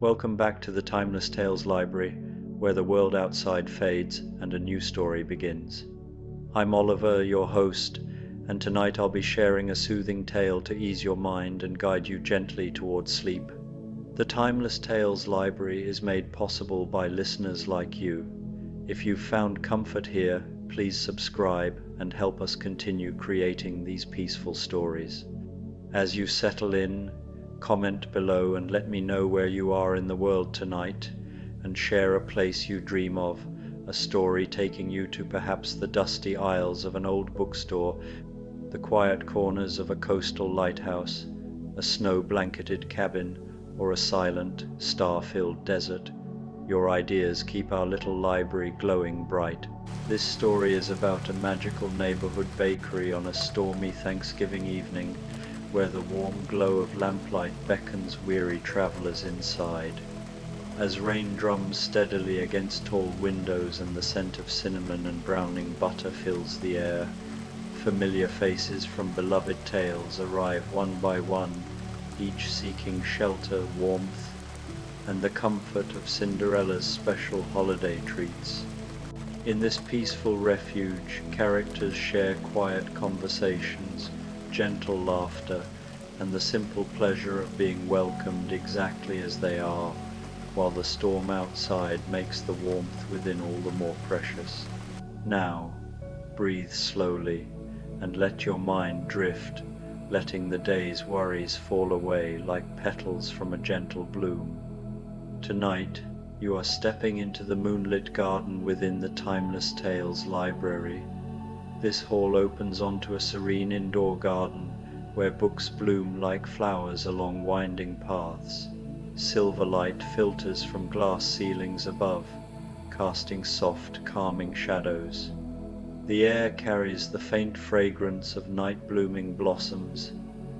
Welcome back to the Timeless Tales Library, where the world outside fades and a new story begins. I'm Oliver, your host, and tonight I'll be sharing a soothing tale to ease your mind and guide you gently towards sleep. The Timeless Tales Library is made possible by listeners like you. If you've found comfort here, please subscribe and help us continue creating these peaceful stories. As you settle in, comment below and let me know where you are in the world tonight, and share a place you dream of, a story taking you to perhaps the dusty aisles of an old bookstore, the quiet corners of a coastal lighthouse, a snow-blanketed cabin, or a silent, star-filled desert. Your ideas keep our little library glowing bright. This story is about a magical neighborhood bakery on a stormy Thanksgiving evening, where the warm glow of lamplight beckons weary travelers inside. As rain drums steadily against tall windows and the scent of cinnamon and browning butter fills the air, familiar faces from beloved tales arrive one by one, each seeking shelter, warmth, and the comfort of Cinderella's special holiday treats. In this peaceful refuge, characters share quiet conversations, gentle laughter, and the simple pleasure of being welcomed exactly as they are, while the storm outside makes the warmth within all the more precious. Now, breathe slowly and let your mind drift, letting the day's worries fall away like petals from a gentle bloom. Tonight, you are stepping into the moonlit garden within the Timeless Tales Library. This hall opens onto a serene indoor garden where books bloom like flowers along winding paths. Silver light filters from glass ceilings above, casting soft, calming shadows. The air carries the faint fragrance of night-blooming blossoms,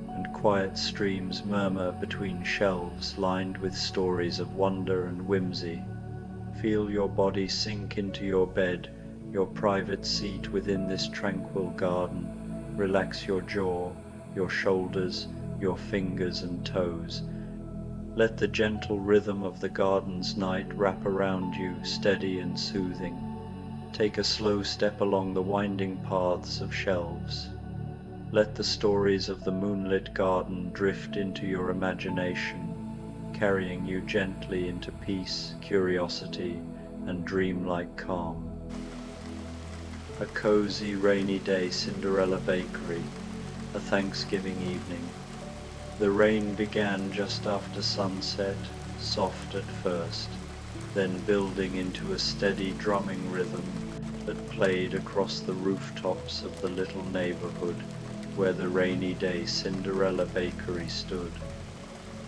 and quiet streams murmur between shelves lined with stories of wonder and whimsy. Feel your body sink into your bed, your private seat within this tranquil garden. Relax your jaw, your shoulders, your fingers and toes. Let the gentle rhythm of the garden's night wrap around you, steady and soothing. Take a slow step along the winding paths of shelves. Let the stories of the moonlit garden drift into your imagination, carrying you gently into peace, curiosity, and dreamlike calm. A cozy rainy day Cinderella bakery, a Thanksgiving evening. The rain began just after sunset, soft at first, then building into a steady drumming rhythm that played across the rooftops of the little neighborhood where the rainy day Cinderella bakery stood.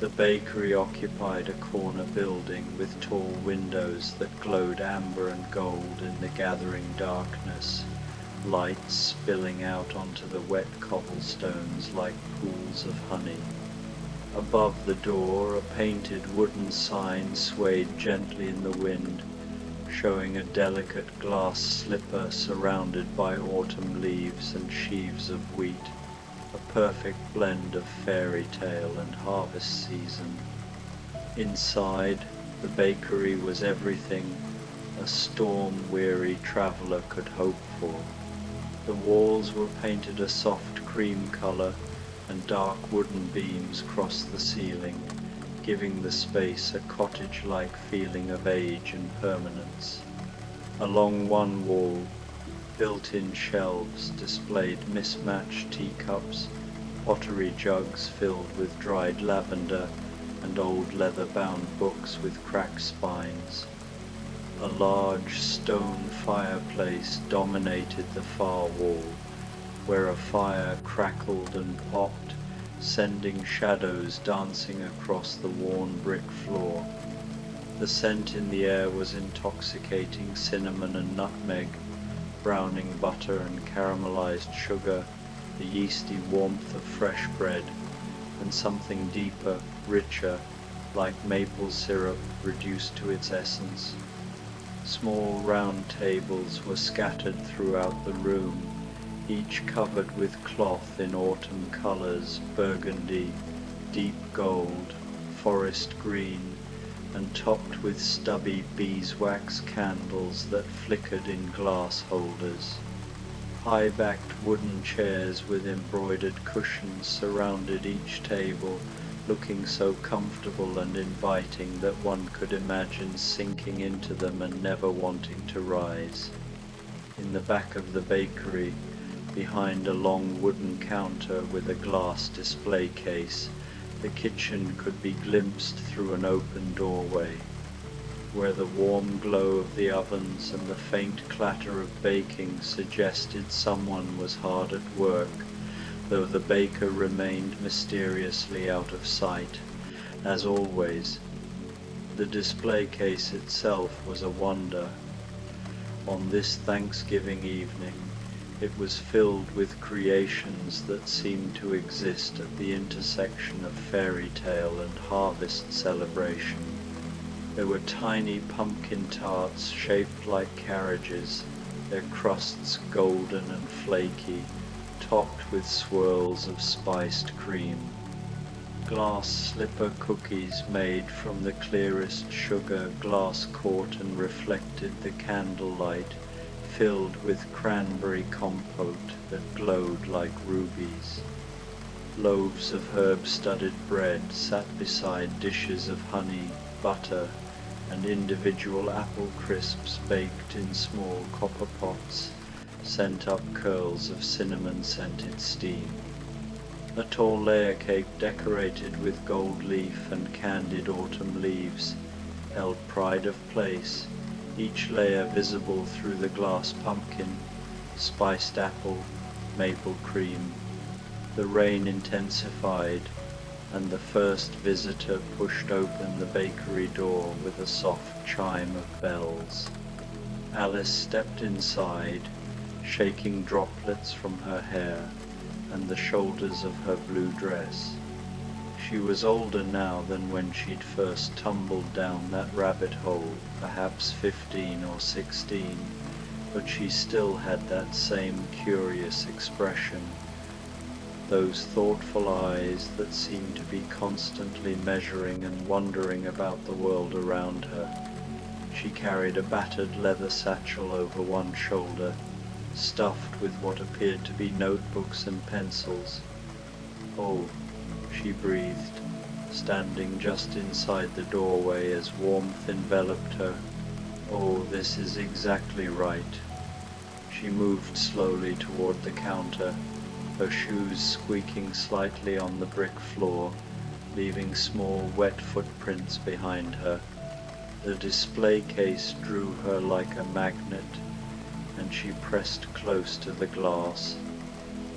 The bakery occupied a corner building with tall windows that glowed amber and gold in the gathering darkness, lights spilling out onto the wet cobblestones like pools of honey. Above the door, a painted wooden sign swayed gently in the wind, showing a delicate glass slipper surrounded by autumn leaves and sheaves of wheat, a perfect blend of fairy tale and harvest season. Inside, the bakery was everything a storm-weary traveler could hope for. The walls were painted a soft cream color, and dark wooden beams crossed the ceiling, giving the space a cottage-like feeling of age and permanence. Along one wall, built-in shelves displayed mismatched teacups, pottery jugs filled with dried lavender, and old leather-bound books with cracked spines. A large stone fireplace dominated the far wall, where a fire crackled and popped, sending shadows dancing across the worn brick floor. The scent in the air was intoxicating cinnamon and nutmeg, browning butter and caramelized sugar, the yeasty warmth of fresh bread, and something deeper, richer, like maple syrup reduced to its essence. Small round tables were scattered throughout the room, each covered with cloth in autumn colors, burgundy, deep gold, forest green, and topped with stubby beeswax candles that flickered in glass holders. High-backed wooden chairs with embroidered cushions surrounded each table, looking so comfortable and inviting that one could imagine sinking into them and never wanting to rise. In the back of the bakery, behind a long wooden counter with a glass display case, the kitchen could be glimpsed through an open doorway, where the warm glow of the ovens and the faint clatter of baking suggested someone was hard at work, though the baker remained mysteriously out of sight. As always, the display case itself was a wonder. On this Thanksgiving evening, it was filled with creations that seemed to exist at the intersection of fairy tale and harvest celebration. There were tiny pumpkin tarts shaped like carriages, their crusts golden and flaky, topped with swirls of spiced cream. Glass slipper cookies made from the clearest sugar glass caught and reflected the candlelight, filled with cranberry compote that glowed like rubies. Loaves of herb-studded bread sat beside dishes of honey, butter, and individual apple crisps baked in small copper pots sent up curls of cinnamon-scented steam. A tall layer cake decorated with gold leaf and candied autumn leaves held pride of place, each layer visible through the glass pumpkin, spiced apple, maple cream. The rain intensified, and the first visitor pushed open the bakery door with a soft chime of bells. Alice stepped inside, shaking droplets from her hair and the shoulders of her blue dress. She was older now than when she'd first tumbled down that rabbit hole, perhaps 15 or 16, but she still had that same curious expression, those thoughtful eyes that seemed to be constantly measuring and wondering about the world around her. She carried a battered leather satchel over one shoulder, stuffed with what appeared to be notebooks and pencils. "Oh," she breathed, standing just inside the doorway as warmth enveloped her. "Oh, this is exactly right." She moved slowly toward the counter, her shoes squeaking slightly on the brick floor, leaving small wet footprints behind her. The display case drew her like a magnet, and she pressed close to the glass,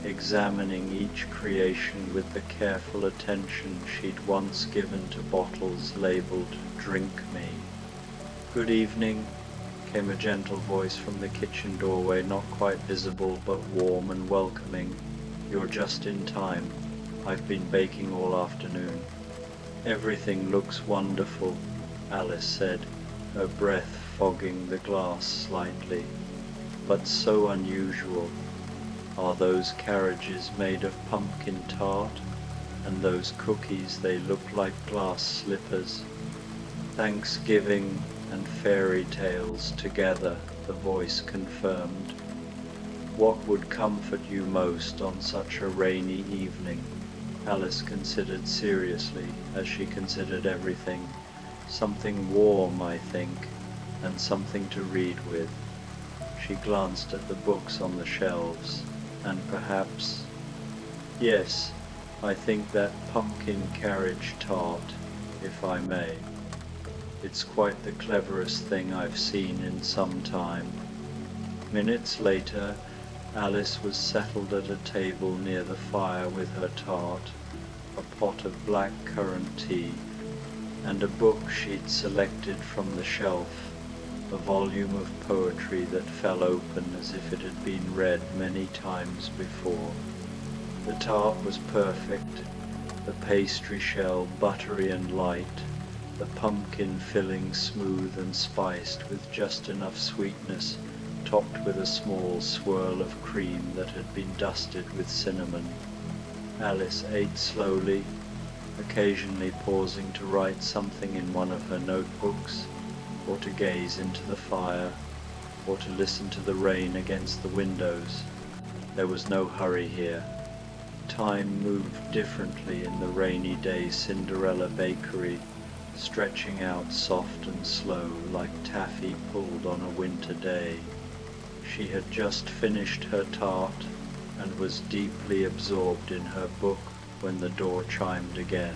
examining each creation with the careful attention she'd once given to bottles labeled "Drink Me." "Good evening," came a gentle voice from the kitchen doorway, not quite visible but warm and welcoming. "You're just in time. I've been baking all afternoon." "Everything looks wonderful," Alice said, her breath fogging the glass slightly. "But so unusual. Are those carriages made of pumpkin tart? And those cookies, they look like glass slippers." "Thanksgiving and fairy tales together," the voice confirmed. "What would comfort you most on such a rainy evening?" Alice considered seriously, as she considered everything. "Something warm, I think, and something to read with." She glanced at the books on the shelves, and perhaps... "Yes, I think that pumpkin carriage tart, if I may. It's quite the cleverest thing I've seen in some time." Minutes later, Alice was settled at a table near the fire with her tart, a pot of black currant tea, and a book she'd selected from the shelf, a volume of poetry that fell open as if it had been read many times before. The tart was perfect, the pastry shell buttery and light, the pumpkin filling smooth and spiced with just enough sweetness, topped with a small swirl of cream that had been dusted with cinnamon. Alice ate slowly, occasionally pausing to write something in one of her notebooks, or to gaze into the fire, or to listen to the rain against the windows. There was no hurry here. Time moved differently in the rainy day Cinderella bakery, stretching out soft and slow like taffy pulled on a winter day. She had just finished her tart and was deeply absorbed in her book when the door chimed again.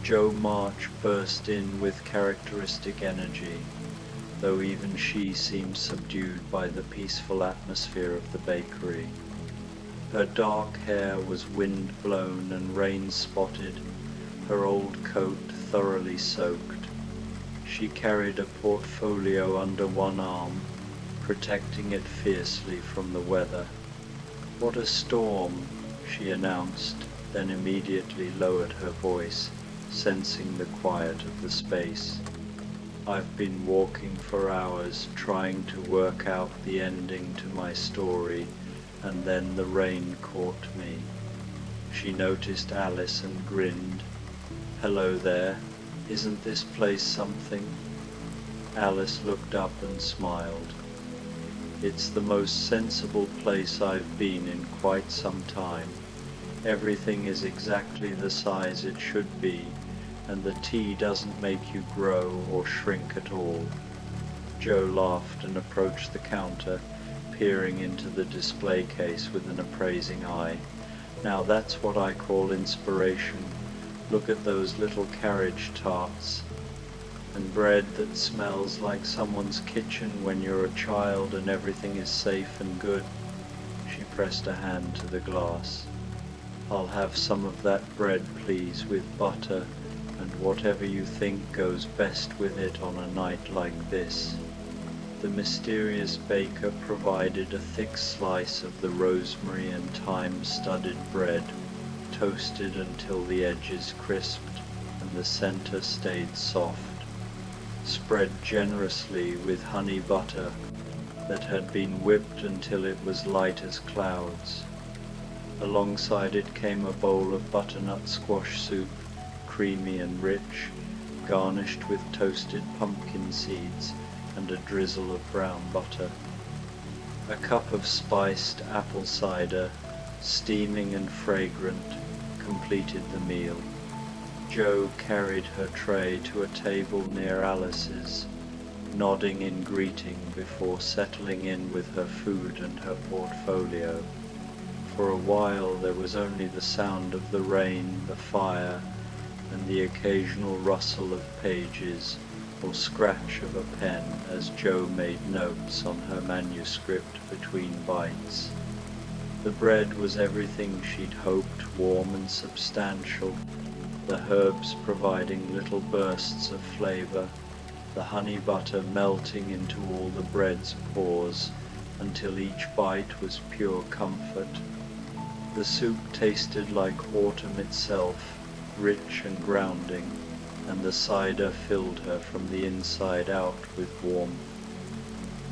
Jo March burst in with characteristic energy, though even she seemed subdued by the peaceful atmosphere of the bakery. Her dark hair was wind-blown and rain-spotted, her old coat thoroughly soaked. She carried a portfolio under one arm, protecting it fiercely from the weather. "What a storm," she announced, then immediately lowered her voice, sensing the quiet of the space. "I've been walking for hours trying to work out the ending to my story, and then the rain caught me." She noticed Alice and grinned. "Hello there, isn't this place something?" Alice looked up and smiled. "It's the most sensible place I've been in quite some time. Everything is exactly the size it should be, and the tea doesn't make you grow or shrink at all." Jo laughed and approached the counter, peering into the display case with an appraising eye. "Now that's what I call inspiration. Look at those little carriage tarts. And bread that smells like someone's kitchen when you're a child and everything is safe and good." She pressed a hand to the glass. "I'll have some of that bread, please, with butter, and whatever you think goes best with it on a night like this." The mysterious baker provided a thick slice of the rosemary and thyme-studded bread, toasted until the edges crisped and the center stayed soft, spread generously with honey butter that had been whipped until it was light as clouds. Alongside it came a bowl of butternut squash soup, creamy and rich, garnished with toasted pumpkin seeds and a drizzle of brown butter. A cup of spiced apple cider, steaming and fragrant, completed the meal. Jo carried her tray to a table near Alice's, nodding in greeting before settling in with her food and her portfolio. For a while there was only the sound of the rain, the fire, and the occasional rustle of pages or scratch of a pen as Jo made notes on her manuscript between bites. The bread was everything she'd hoped, warm and substantial, the herbs providing little bursts of flavor, the honey butter melting into all the bread's pores until each bite was pure comfort. The soup tasted like autumn itself, rich and grounding, and the cider filled her from the inside out with warmth.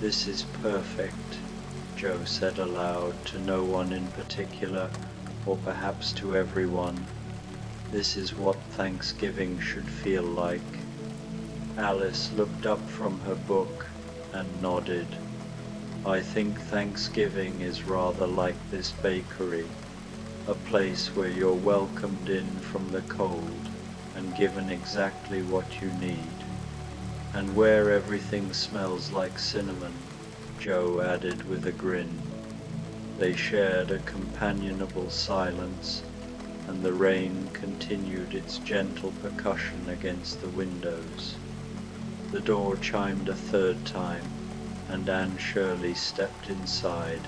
"This is perfect," Jo said aloud, to no one in particular, or perhaps to everyone. "This is what Thanksgiving should feel like." Alice looked up from her book and nodded. "I think Thanksgiving is rather like this bakery, a place where you're welcomed in from the cold and given exactly what you need, and where everything smells like cinnamon," Jo added with a grin. They shared a companionable silence, and the rain continued its gentle percussion against the windows. The door chimed a third time, and Anne Shirley stepped inside,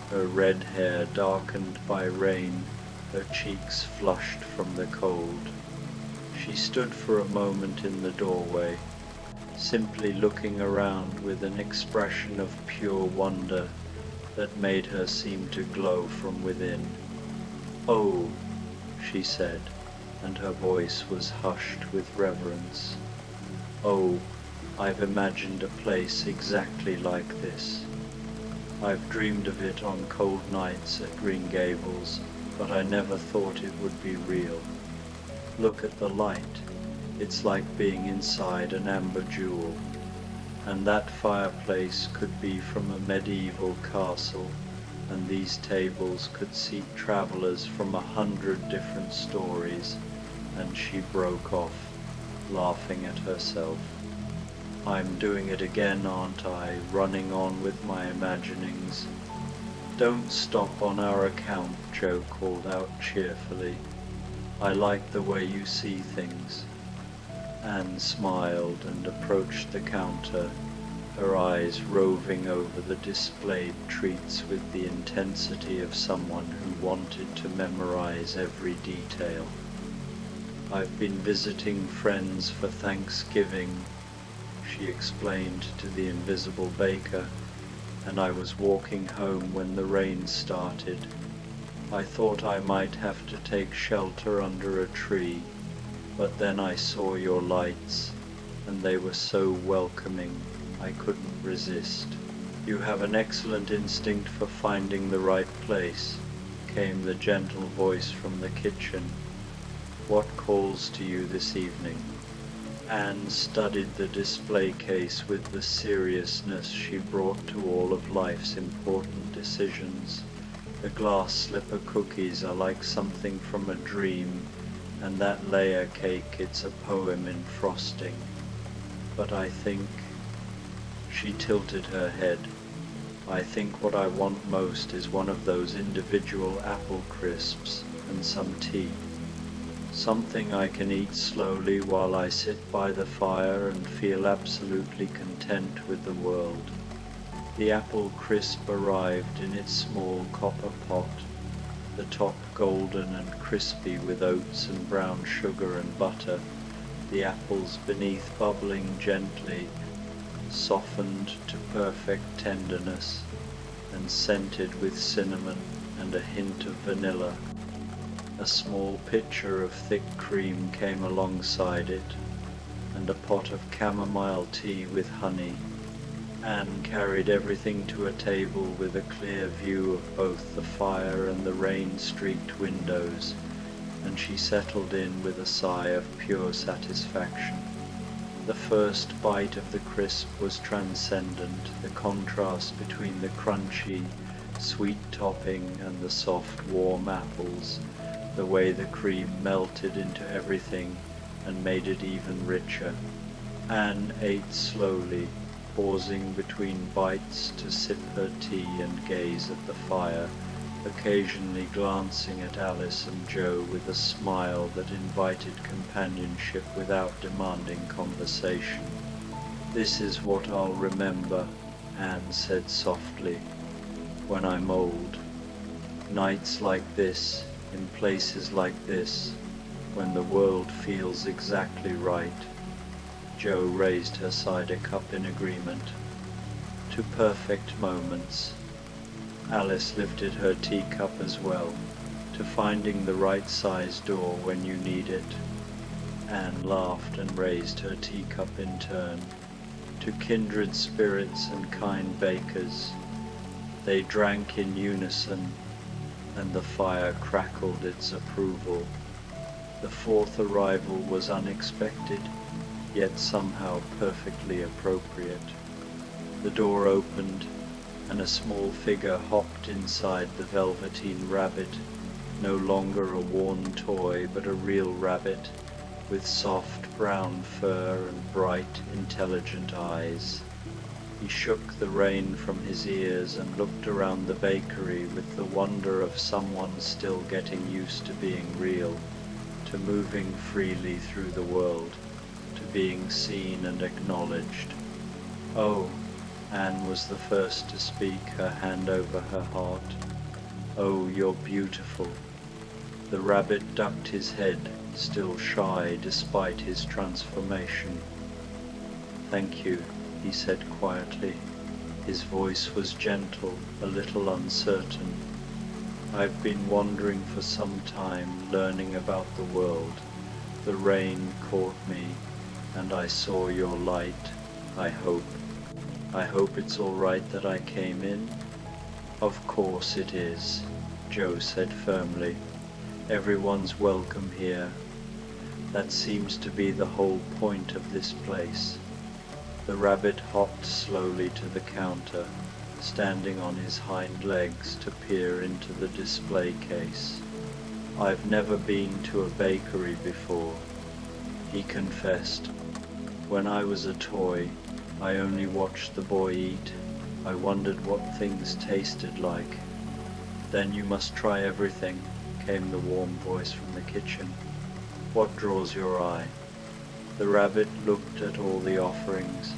her red hair darkened by rain, her cheeks flushed from the cold. She stood for a moment in the doorway, simply looking around with an expression of pure wonder that made her seem to glow from within. "Oh," she said, and her voice was hushed with reverence. "Oh, I've imagined a place exactly like this. I've dreamed of it on cold nights at Green Gables, but I never thought it would be real. Look at the light. It's like being inside an amber jewel. And that fireplace could be from a medieval castle, and these tables could seat travelers from 100 different stories. And she broke off, laughing at herself. I'm doing it again, aren't I, running on with my imaginings. Don't stop on our account, Joe called out cheerfully. I like the way you see things. Anne smiled and approached the counter, her eyes roving over the displayed treats with the intensity of someone who wanted to memorize every detail. I've been visiting friends for Thanksgiving, she explained to the invisible baker, and I was walking home when the rain started. I thought I might have to take shelter under a tree, but then I saw your lights, and they were so welcoming I couldn't resist. You have an excellent instinct for finding the right place, came the gentle voice from the kitchen. What calls to you this evening? Anne studied the display case with the seriousness she brought to all of life's important decisions. The glass slipper cookies are like something from a dream, and that layer cake, it's a poem in frosting. But I think, she tilted her head, I think what I want most is one of those individual apple crisps and some tea. Something I can eat slowly while I sit by the fire and feel absolutely content with the world. The apple crisp arrived in its small copper pot, the top golden and crispy with oats and brown sugar and butter, the apples beneath bubbling gently, softened to perfect tenderness, and scented with cinnamon and a hint of vanilla. A small pitcher of thick cream came alongside it, and a pot of chamomile tea with honey. Anne carried everything to a table with a clear view of both the fire and the rain-streaked windows, and she settled in with a sigh of pure satisfaction. The first bite of the crisp was transcendent, the contrast between the crunchy, sweet topping and the soft, warm apples, the way the cream melted into everything and made it even richer. Anne ate slowly, pausing between bites to sip her tea and gaze at the fire, occasionally glancing at Alice and Joe with a smile that invited companionship without demanding conversation. This is what I'll remember, Anne said softly, when I'm old. Nights like this, in places like this, when the world feels exactly right. Joe raised her cider cup in agreement. To perfect moments. Alice lifted her teacup as well, to finding the right size door when you need it. Anne laughed and raised her teacup in turn. To kindred spirits and kind bakers. They drank in unison, and the fire crackled its approval. The fourth arrival was unexpected, yet somehow perfectly appropriate. The door opened, and a small figure hopped inside the velveteen rabbit, no longer a worn toy but a real rabbit, with soft brown fur and bright, intelligent eyes. He shook the rain from his ears and looked around the bakery with the wonder of someone still getting used to being real, to moving freely through the world, to being seen and acknowledged. Oh, Anne was the first to speak, her hand over her heart. Oh, you're beautiful. The rabbit ducked his head, still shy despite his transformation. Thank you, he said quietly. His voice was gentle, a little uncertain. I've been wandering for some time, learning about the world. The rain caught me, and I saw your light, I hope. I hope it's all right that I came in? Of course it is, Joe said firmly. Everyone's welcome here. That seems to be the whole point of this place. The rabbit hopped slowly to the counter, standing on his hind legs to peer into the display case. "I've never been to a bakery before," he confessed. "When I was a toy, I only watched the boy eat. I wondered what things tasted like." "Then you must try everything," came the warm voice from the kitchen. "What draws your eye?" The rabbit looked at all the offerings,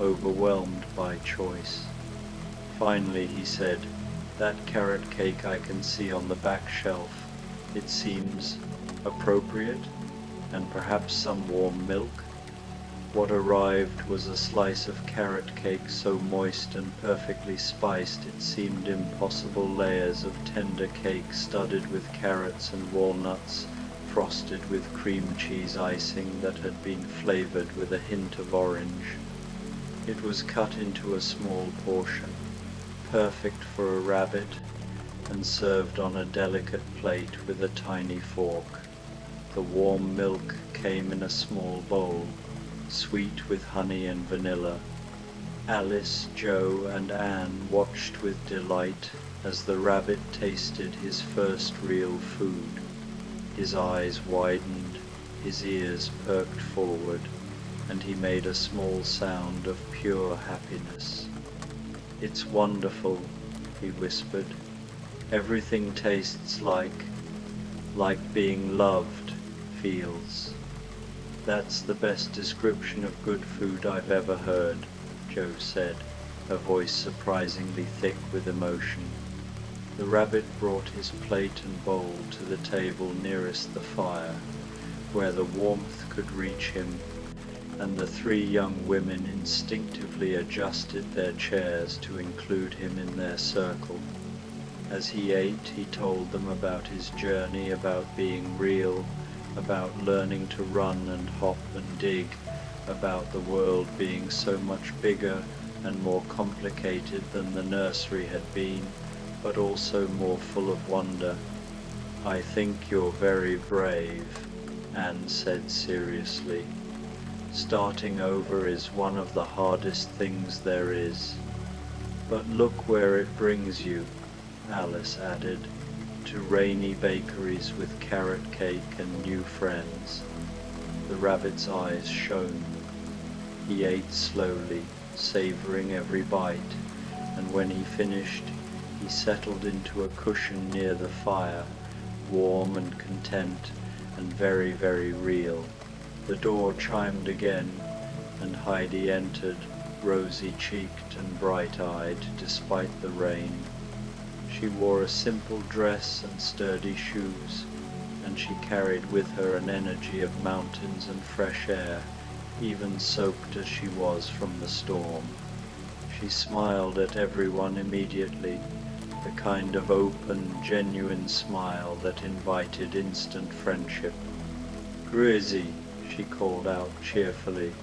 overwhelmed by choice. Finally he said, "That carrot cake I can see on the back shelf. It seems appropriate, and perhaps some warm milk." What arrived was a slice of carrot cake so moist and perfectly spiced it seemed impossible, layers of tender cake studded with carrots and walnuts, frosted with cream cheese icing that had been flavored with a hint of orange. It was cut into a small portion, perfect for a rabbit, and served on a delicate plate with a tiny fork. The warm milk came in a small bowl, sweet with honey and vanilla. Alice, Joe, and Anne watched with delight as the rabbit tasted his first real food. His eyes widened, his ears perked forward, and he made a small sound of pure happiness. "It's wonderful," he whispered. "Everything tastes like being loved feels." "That's the best description of good food I've ever heard," Joe said, her voice surprisingly thick with emotion. The rabbit brought his plate and bowl to the table nearest the fire, where the warmth could reach him, and the three young women instinctively adjusted their chairs to include him in their circle. As he ate, he told them about his journey, about being real, about learning to run and hop and dig, about the world being so much bigger and more complicated than the nursery had been, but also more full of wonder. "I think you're very brave," Anne said seriously. "Starting over is one of the hardest things there is." "But look where it brings you," Alice added, "to rainy bakeries with carrot cake and new friends." The rabbit's eyes shone. He ate slowly, savoring every bite, and when he finished, he settled into a cushion near the fire, warm and content and very, very real. The door chimed again, and Heidi entered, rosy-cheeked and bright-eyed despite the rain. She wore a simple dress and sturdy shoes, and she carried with her an energy of mountains and fresh air, even soaked as she was from the storm. She smiled at everyone immediately, the kind of open, genuine smile that invited instant friendship. "Grizzy," she called out cheerfully,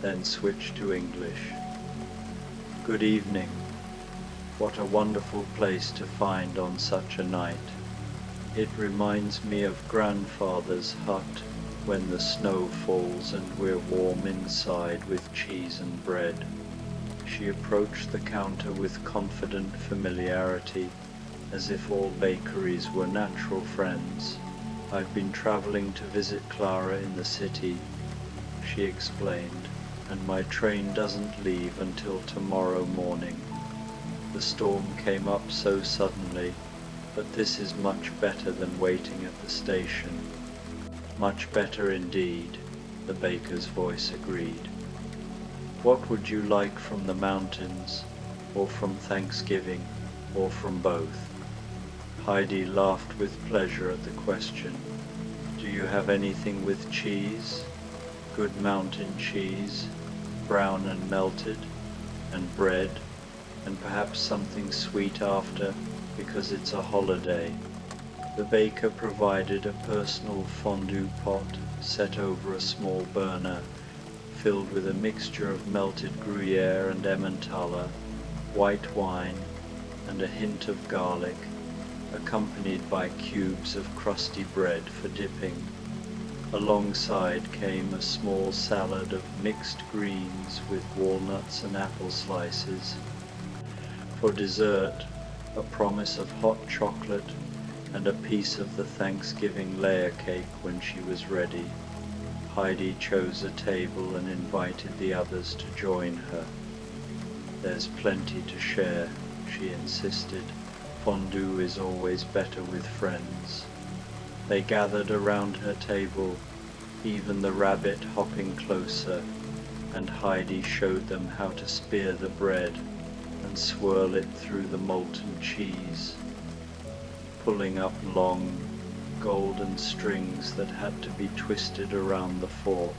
then switched to English. "Good evening. What a wonderful place to find on such a night. It reminds me of grandfather's hut when the snow falls and we're warm inside with cheese and bread." She approached the counter with confident familiarity, as if all bakeries were natural friends. "I've been traveling to visit Clara in the city," she explained, "and my train doesn't leave until tomorrow morning. The storm came up so suddenly, but this is much better than waiting at the station." "Much better indeed," the baker's voice agreed. "What would you like from the mountains, or from Thanksgiving, or from both?" Heidi laughed with pleasure at the question. "Do you have anything with cheese? Good mountain cheese, brown and melted, and bread, and perhaps something sweet after, because it's a holiday." The baker provided a personal fondue pot set over a small burner, filled with a mixture of melted Gruyere and Emmentaler, white wine, and a hint of garlic, accompanied by cubes of crusty bread for dipping. Alongside came a small salad of mixed greens with walnuts and apple slices. For dessert, a promise of hot chocolate and a piece of the Thanksgiving layer cake when she was ready. Heidi chose a table and invited the others to join her. "There's plenty to share," she insisted. "Fondue is always better with friends." They gathered around her table, even the rabbit hopping closer, and Heidi showed them how to spear the bread and swirl it through the molten cheese, pulling up long, golden strings that had to be twisted around the fork.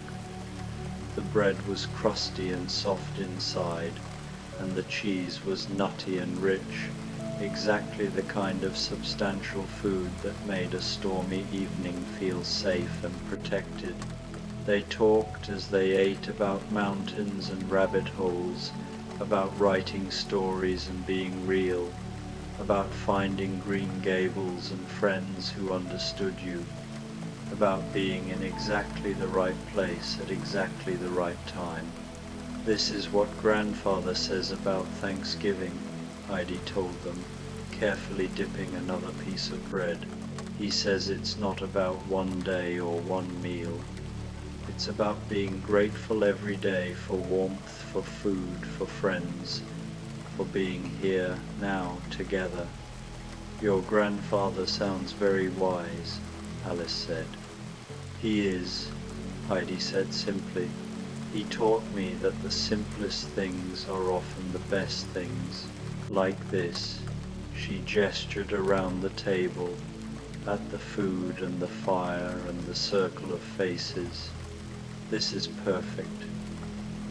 The bread was crusty and soft inside, and the cheese was nutty and rich, exactly the kind of substantial food that made a stormy evening feel safe and protected. They talked as they ate about mountains and rabbit holes, about writing stories and being real, about finding Green Gables and friends who understood you, about being in exactly the right place at exactly the right time. "This is what Grandfather says about Thanksgiving," Heidi told them, carefully dipping another piece of bread. "He says it's not about one day or one meal. It's about being grateful every day for warmth, for food, for friends, for being here now together." "Your grandfather sounds very wise," Alice said. "He is," Heidi said simply. "He taught me that the simplest things are often the best things, like this." She gestured around the table, at the food and the fire and the circle of faces. "This is perfect."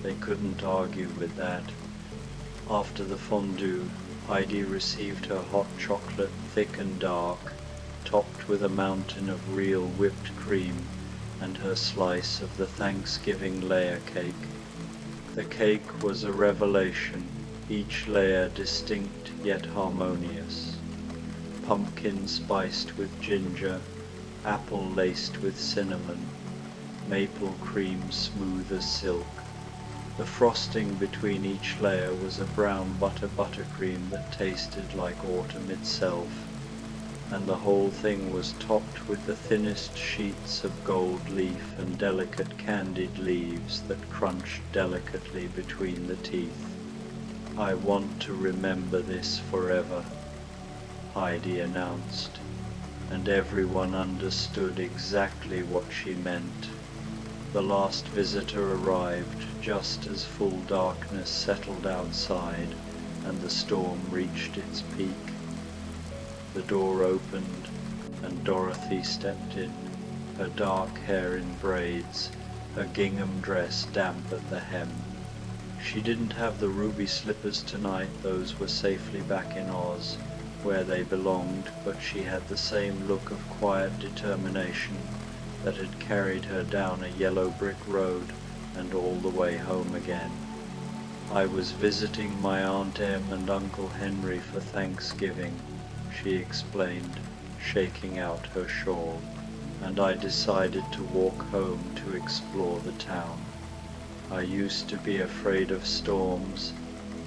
They couldn't argue with that. After the fondue, Heidi received her hot chocolate, thick and dark, topped with a mountain of real whipped cream, and her slice of the Thanksgiving layer cake. The cake was a revelation, each layer distinct yet harmonious. Pumpkin spiced with ginger, apple laced with cinnamon, maple cream smooth as silk. The frosting between each layer was a brown butter buttercream that tasted like autumn itself, and the whole thing was topped with the thinnest sheets of gold leaf and delicate candied leaves that crunched delicately between the teeth. "I want to remember this forever," Heidi announced, and everyone understood exactly what she meant. The last visitor arrived just as full darkness settled outside and the storm reached its peak. The door opened and Dorothy stepped in, her dark hair in braids, her gingham dress damp at the hem. She didn't have the ruby slippers tonight, those were safely back in Oz, where they belonged, but she had the same look of quiet determination that had carried her down a yellow brick road and all the way home again. "I was visiting my Aunt Em and Uncle Henry for Thanksgiving," she explained, shaking out her shawl, "and I decided to walk home to explore the town. I used to be afraid of storms,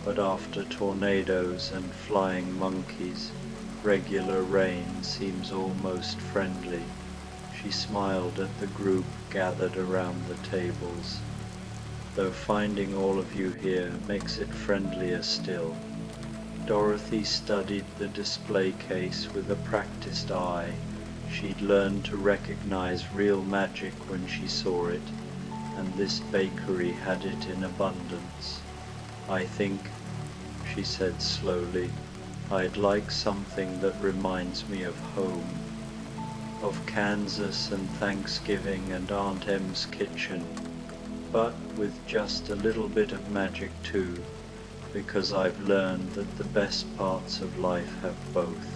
but after tornadoes and flying monkeys, regular rain seems almost friendly." She smiled at the group gathered around the tables. "Though finding all of you here makes it friendlier still." Dorothy studied the display case with a practiced eye. She'd learned to recognize real magic when she saw it, and this bakery had it in abundance. "I think," she said slowly, "I'd like something that reminds me of home, of Kansas and Thanksgiving and Aunt Em's kitchen, but with just a little bit of magic too, because I've learned that the best parts of life have both."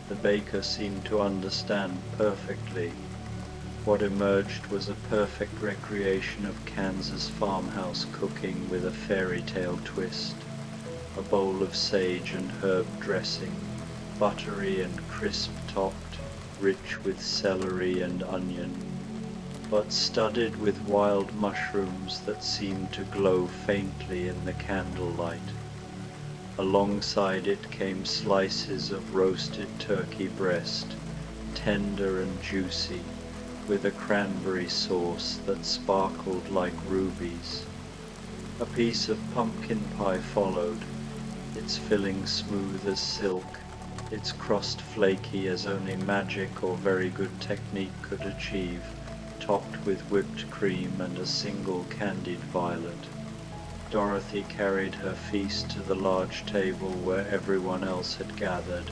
The baker seemed to understand perfectly. What emerged was a perfect recreation of Kansas farmhouse cooking with a fairy tale twist. A bowl of sage and herb dressing, buttery and crisp topped, rich with celery and onion. but studded with wild mushrooms that seemed to glow faintly in the candlelight. Alongside it came slices of roasted turkey breast, tender and juicy, with a cranberry sauce that sparkled like rubies. A piece of pumpkin pie followed, its filling smooth as silk, its crust flaky as only magic or very good technique could achieve, topped with whipped cream and a single candied violet. Dorothy carried her feast to the large table where everyone else had gathered,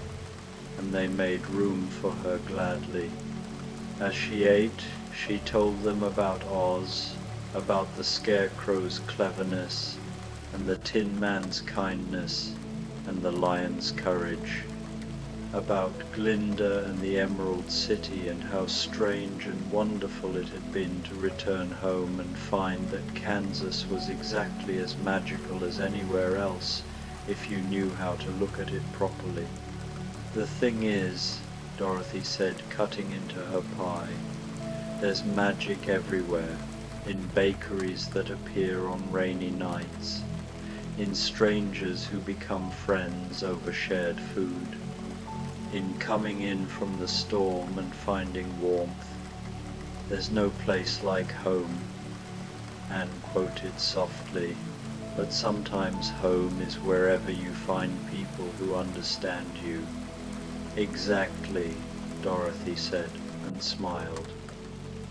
and they made room for her gladly. As she ate, she told them about Oz, about the Scarecrow's cleverness, and the Tin Man's kindness, and the Lion's courage, about Glinda and the Emerald City, and how strange and wonderful it had been to return home and find that Kansas was exactly as magical as anywhere else if you knew how to look at it properly. "The thing is," Dorothy said, cutting into her pie, "there's magic everywhere, in bakeries that appear on rainy nights, in strangers who become friends over shared food, in coming in from the storm and finding warmth. There's no place like home," Anne quoted softly, "but sometimes home is wherever you find people who understand you." "Exactly," Dorothy said and smiled.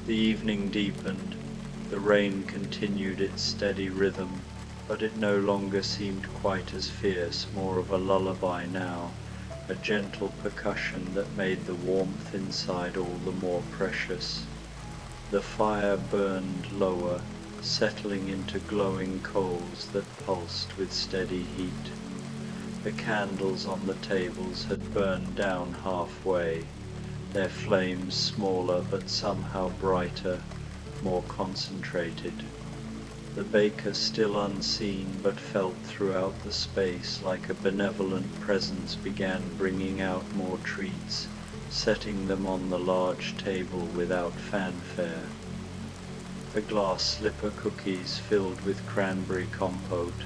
The evening deepened. The rain continued its steady rhythm, but it no longer seemed quite as fierce, more of a lullaby now, a gentle percussion that made the warmth inside all the more precious. The fire burned lower, settling into glowing coals that pulsed with steady heat. The candles on the tables had burned down halfway, their flames smaller but somehow brighter, more concentrated. The baker still unseen but felt throughout the space like a benevolent presence began bringing out more treats, setting them on the large table without fanfare. The glass slipper cookies filled with cranberry compote,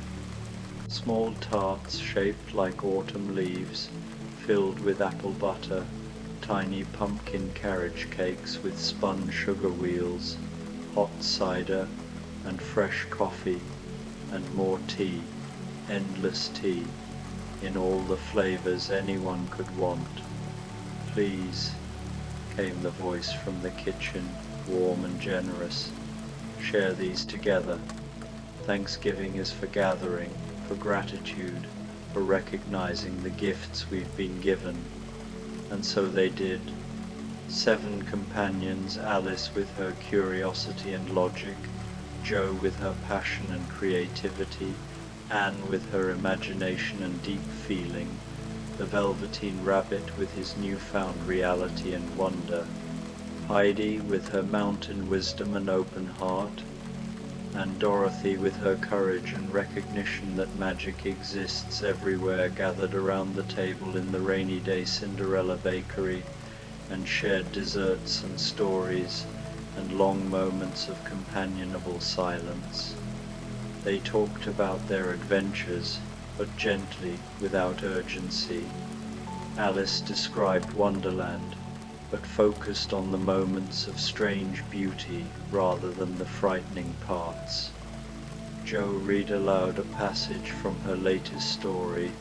small tarts shaped like autumn leaves, filled with apple butter, tiny pumpkin carriage cakes with spun sugar wheels, hot cider, and fresh coffee, and more tea, endless tea, in all the flavors anyone could want. "Please," came the voice from the kitchen, warm and generous, "share these together. Thanksgiving is for gathering, for gratitude, for recognizing the gifts we've been given." And so they did. 7 companions, Alice with her curiosity and logic, Jo with her passion and creativity, Anne with her imagination and deep feeling, the Velveteen Rabbit with his newfound reality and wonder, Heidi with her mountain wisdom and open heart, and Dorothy with her courage and recognition that magic exists everywhere, gathered around the table in the rainy day Cinderella bakery, and shared desserts and stories and long moments of companionable silence. They talked about their adventures, but gently, without urgency. Alice described Wonderland, but focused on the moments of strange beauty rather than the frightening parts. Jo read aloud a passage from her latest story,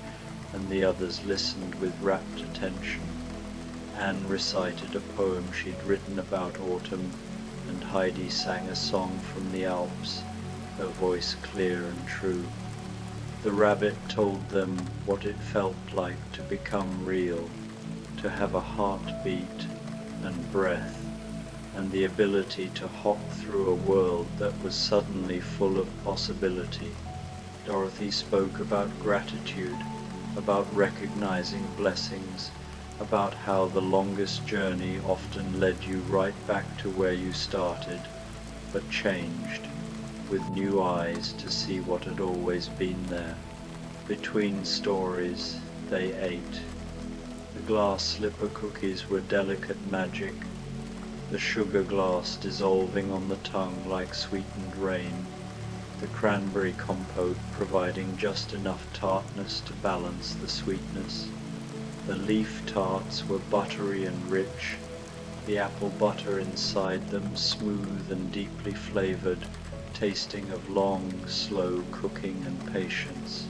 and the others listened with rapt attention. Anne recited a poem she'd written about autumn, and Heidi sang a song from the Alps, her voice clear and true. The rabbit told them what it felt like to become real, to have a heartbeat and breath, and the ability to hop through a world that was suddenly full of possibility. Dorothy spoke about gratitude, about recognizing blessings, about how the longest journey often led you right back to where you started, but changed, with new eyes to see what had always been there. Between stories, they ate. The glass slipper cookies were delicate magic, the sugar glass dissolving on the tongue like sweetened rain, the cranberry compote providing just enough tartness to balance the sweetness. The leaf tarts were buttery and rich, the apple butter inside them smooth and deeply flavored, tasting of long, slow cooking and patience.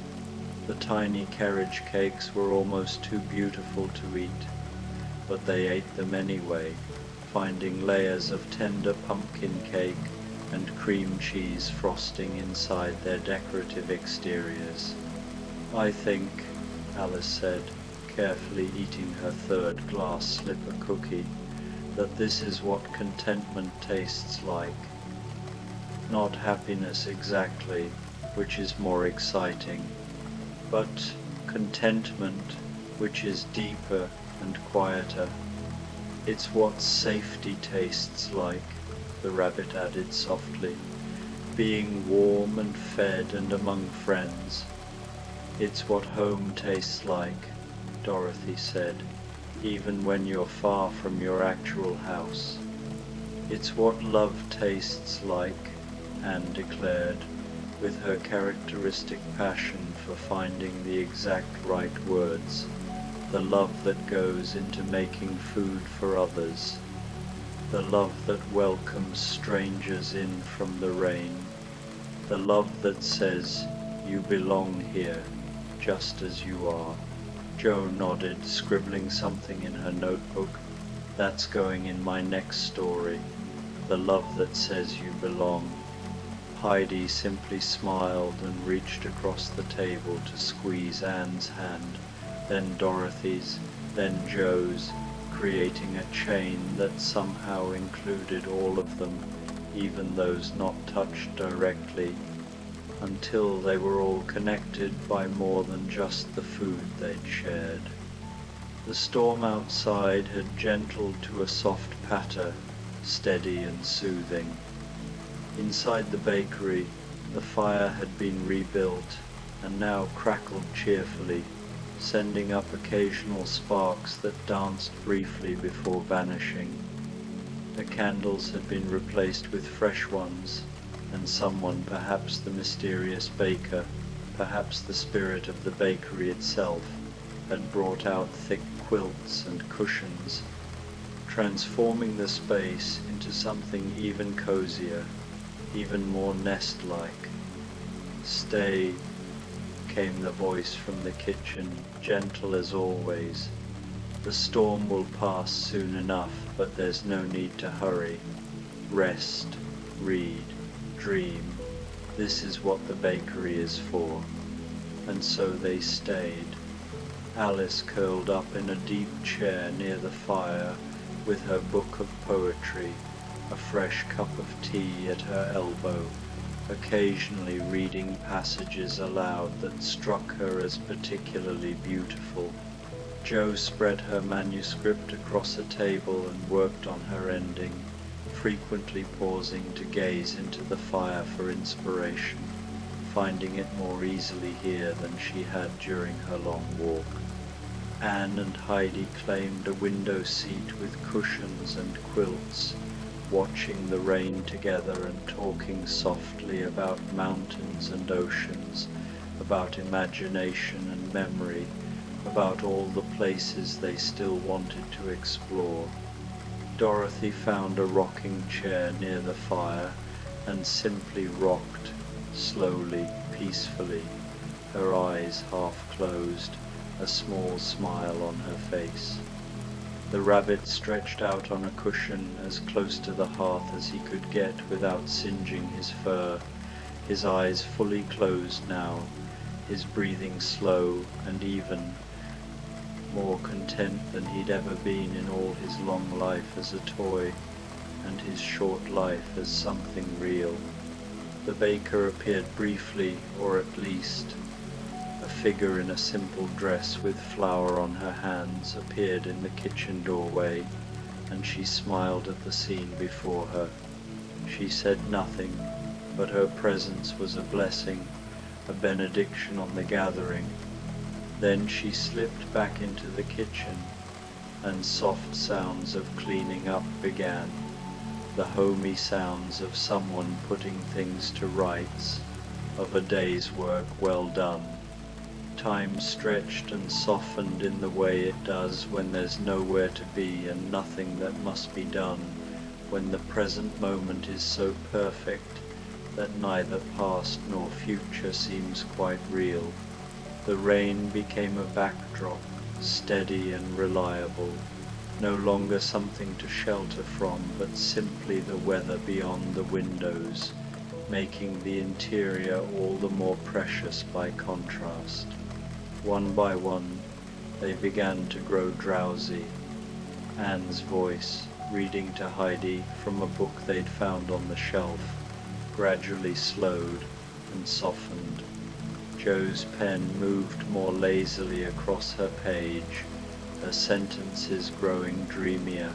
The tiny carriage cakes were almost too beautiful to eat, but they ate them anyway, finding layers of tender pumpkin cake and cream cheese frosting inside their decorative exteriors. "I think," Alice said, carefully eating her third glass slipper cookie, "that this is what contentment tastes like. Not happiness exactly, which is more exciting, but contentment, which is deeper and quieter. It's what safety tastes like," the rabbit added softly, "being warm and fed and among friends." "It's what home tastes like," Dorothy said, "even when you're far from your actual house." "It's what love tastes like," Anne declared, with her characteristic passion for finding the exact right words, the love that goes into making food for others, the love that welcomes strangers in from the rain, the love that says, "You belong here, just as you are." Jo nodded, scribbling something in her notebook. "That's going in my next story, the love that says you belong." Heidi simply smiled and reached across the table to squeeze Anne's hand, then Dorothy's, then Jo's, creating a chain that somehow included all of them, even those not touched directly, until they were all connected by more than just the food they'd shared. The storm outside had gentled to a soft patter, steady and soothing. Inside the bakery, the fire had been rebuilt and now crackled cheerfully, sending up occasional sparks that danced briefly before vanishing. The candles had been replaced with fresh ones, and someone, perhaps the mysterious baker, perhaps the spirit of the bakery itself, had brought out thick quilts and cushions, transforming the space into something even cozier, even more nest-like. "Stay," came the voice from the kitchen, gentle as always. "The storm will pass soon enough, but there's no need to hurry. Rest, read, dream. This is what the bakery is for." And so they stayed. Alice curled up in a deep chair near the fire with her book of poetry, a fresh cup of tea at her elbow, occasionally reading passages aloud that struck her as particularly beautiful. Jo spread her manuscript across a table and worked on her ending, frequently pausing to gaze into the fire for inspiration, finding it more easily here than she had during her long walk. Anne and Heidi claimed a window seat with cushions and quilts, watching the rain together and talking softly about mountains and oceans, about imagination and memory, about all the places they still wanted to explore. Dorothy found a rocking chair near the fire and simply rocked, slowly, peacefully, her eyes half closed, a small smile on her face. The rabbit stretched out on a cushion as close to the hearth as he could get without singeing his fur, his eyes fully closed now, his breathing slow and even, more content than he'd ever been in all his long life as a toy, and his short life as something real. The baker appeared briefly, or at least a figure in a simple dress with flour on her hands appeared in the kitchen doorway, and she smiled at the scene before her. She said nothing, but her presence was a blessing, a benediction on the gathering. Then she slipped back into the kitchen, and soft sounds of cleaning up began. the homey sounds of someone putting things to rights, of a day's work well done. Time stretched and softened in the way it does when there's nowhere to be and nothing that must be done, when the present moment is so perfect that neither past nor future seems quite real. The rain became a backdrop, steady and reliable, no longer something to shelter from, but simply the weather beyond the windows, making the interior all the more precious by contrast. One by one, they began to grow drowsy. Anne's voice, reading to Heidi from a book they'd found on the shelf, gradually slowed and softened. Jo's pen moved more lazily across her page, her sentences growing dreamier.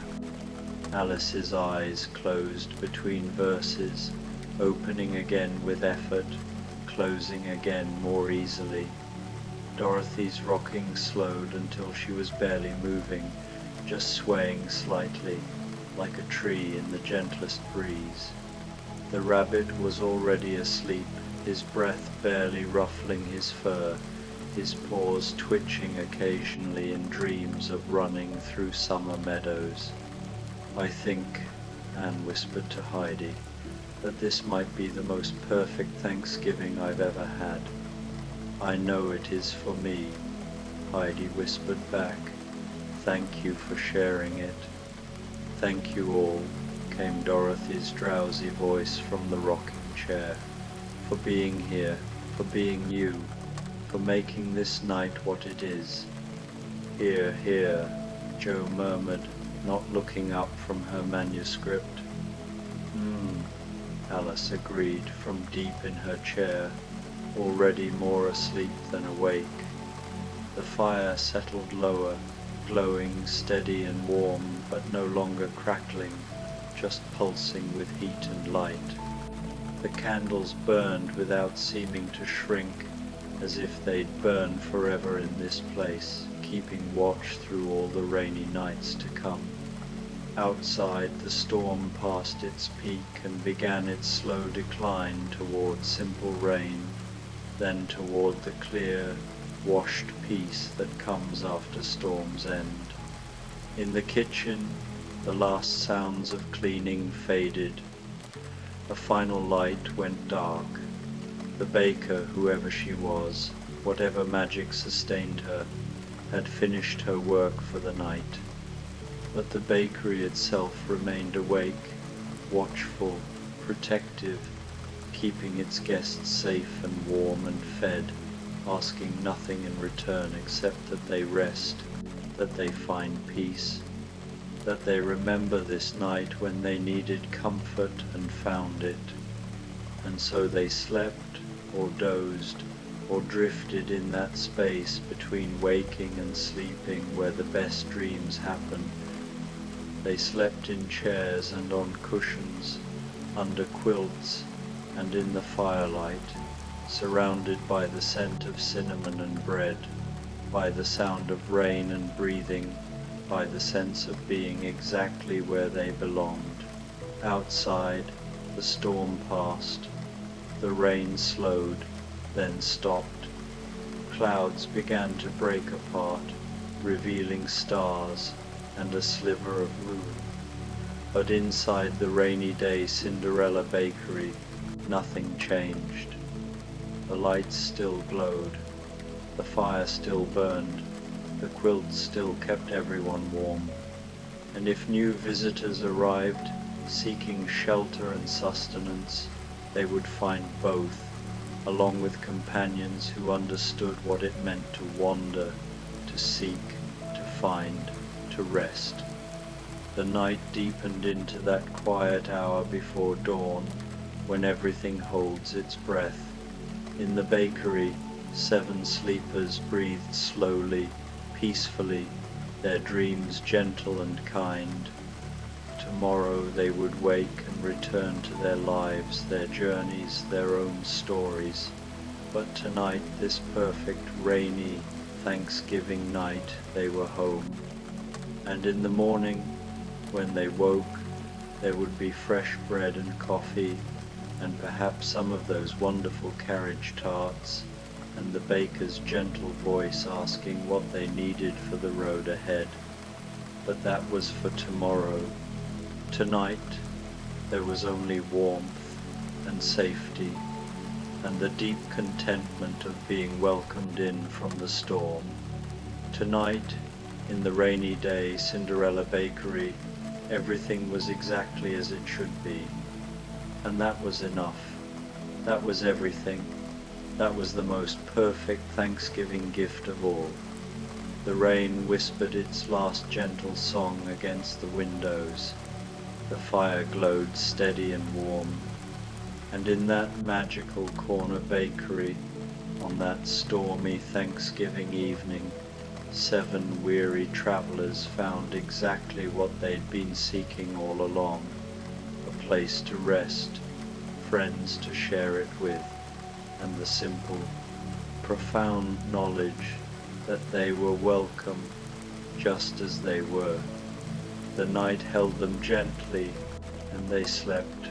Alice's eyes closed between verses, opening again with effort, closing again more easily. Dorothy's rocking slowed until she was barely moving, just swaying slightly, like a tree in the gentlest breeze. The rabbit was already asleep, his breath barely ruffling his fur, his paws twitching occasionally in dreams of running through summer meadows. "I think," Anne whispered to Heidi, "that this might be the most perfect Thanksgiving I've ever had." "I know it is for me," Heidi whispered back. "Thank you for sharing it." "Thank you all," came Dorothy's drowsy voice from the rocking chair, "for being here, for being you, for making this night what it is." "Here, here," Jo murmured, not looking up from her manuscript. Alice agreed from deep in her chair, already more asleep than awake. The fire settled lower, glowing steady and warm, but no longer crackling, just pulsing with heat and light. The candles burned without seeming to shrink, as if they'd burn forever in this place, keeping watch through all the rainy nights to come. Outside, the storm passed its peak and began its slow decline toward simple rain, then toward the clear, washed peace that comes after storm's end. In the kitchen, the last sounds of cleaning faded. A final light went dark. The baker, whoever she was, whatever magic sustained her, had finished her work for the night. But the bakery itself remained awake, watchful, protective, keeping its guests safe and warm and fed, asking nothing in return except that they rest, that they find peace, that they remember this night when they needed comfort and found it. And so they slept, or dozed, or drifted in that space between waking and sleeping where the best dreams happen. They slept in chairs and on cushions, under quilts, and in the firelight, surrounded by the scent of cinnamon and bread, by the sound of rain and breathing, by the sense of being exactly where they belonged. Outside, the storm passed. The rain slowed, then stopped. Clouds began to break apart, revealing stars and a sliver of moon. But inside the rainy day Cinderella bakery, nothing changed. The lights still glowed, the fire still burned, the quilts still kept everyone warm. And if new visitors arrived, seeking shelter and sustenance, they would find both, along with companions who understood what it meant to wander, to seek, to find, to rest. The night deepened into that quiet hour before dawn, when everything holds its breath. In the bakery, 7 sleepers breathed slowly, peacefully, their dreams gentle and kind. Tomorrow they would wake and return to their lives, their journeys, their own stories. But tonight, this perfect, rainy, Thanksgiving night, they were home. And in the morning, when they woke, There would be fresh bread and coffee, and perhaps some of those wonderful carriage tarts, and the baker's gentle voice asking what they needed for the road ahead. But that was for tomorrow. Tonight, there was only warmth and safety, and the deep contentment of being welcomed in from the storm. Tonight, in the rainy day Cinderella bakery, everything was exactly as it should be. And that was enough. That was everything. That was the most perfect Thanksgiving gift of all. The rain whispered its last gentle song against the windows. The fire glowed steady and warm. And in that magical corner bakery, on that stormy Thanksgiving evening, 7 weary travelers found exactly what they'd been seeking all along: a place to rest, friends to share it with, and the simple, profound knowledge that they were welcome just as they were. The night held them gently, and they slept